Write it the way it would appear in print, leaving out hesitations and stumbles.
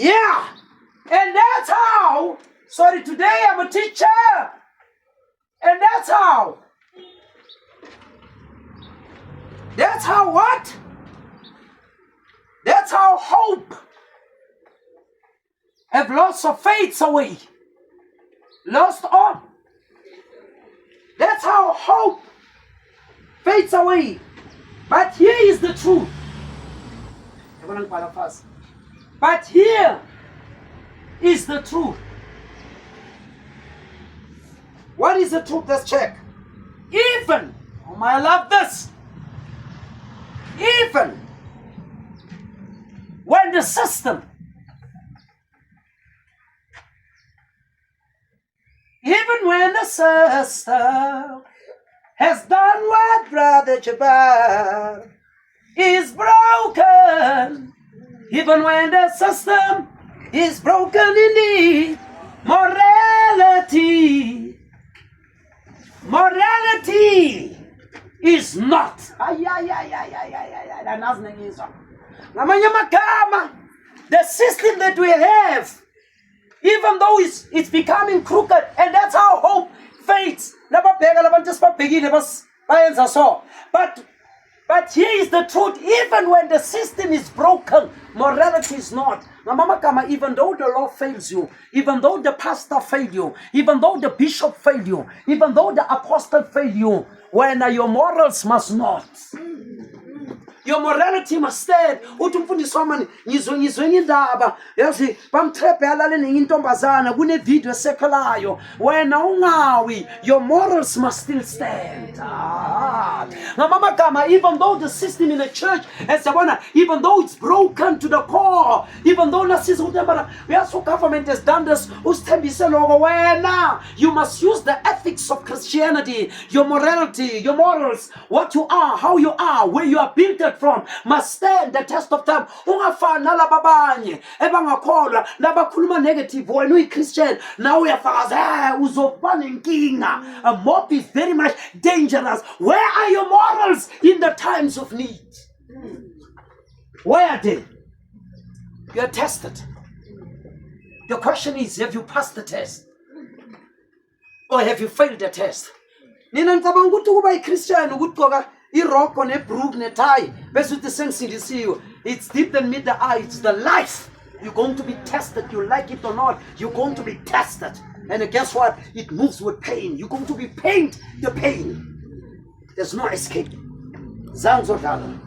Yeah. And that's how, sorry, today I'm a teacher. And that's how what? That's how hope have lost of faith away. Lost on. That's how hope fades away. But here is the truth. But here is the truth. What is the truth? Let's check. Even, I love this. Even when the system, has done what Brother Jabbar is broken, even when the system is broken indeed, morality is not. The system that we have, even though it's becoming crooked, and that's how hope fades. But here is the truth. Even when the system is broken, morality is not. Even though the law fails you, even though the pastor failed you, even though the bishop failed you, even though the apostle failed you, when your morals must not. Your morality must stand. Yazi bamtrephe alalele ngintombazana kune video sekalayo wena ungawi, your morals must still stand. Even though the system in the church even though it's broken to the core, even though government has done this, you must use the ethics of Christianity, your morality, your morals, what you are, how you are, where you are built from, must stand the test of time. Ungafana lababanye ebangakholwa labakhuluma negative wena uyiChristian now uyafakaza uzobana inkinga. A mob is very much dangerous. Where are your morals in the times of need? Where are they? You are tested. The question is, have you passed the test or have you failed the test? Nina ngicabanga ukuthi kuba yiChristian ukugqoka iroko nebrook netie bese uthi sengisindisiwe. It's deep than mid the eye. It's the life. You're going to be tested. You like it or not, you're going to be tested. And guess what? It moves with pain. You're going to be pained the pain. There's no escape. Zangzodala.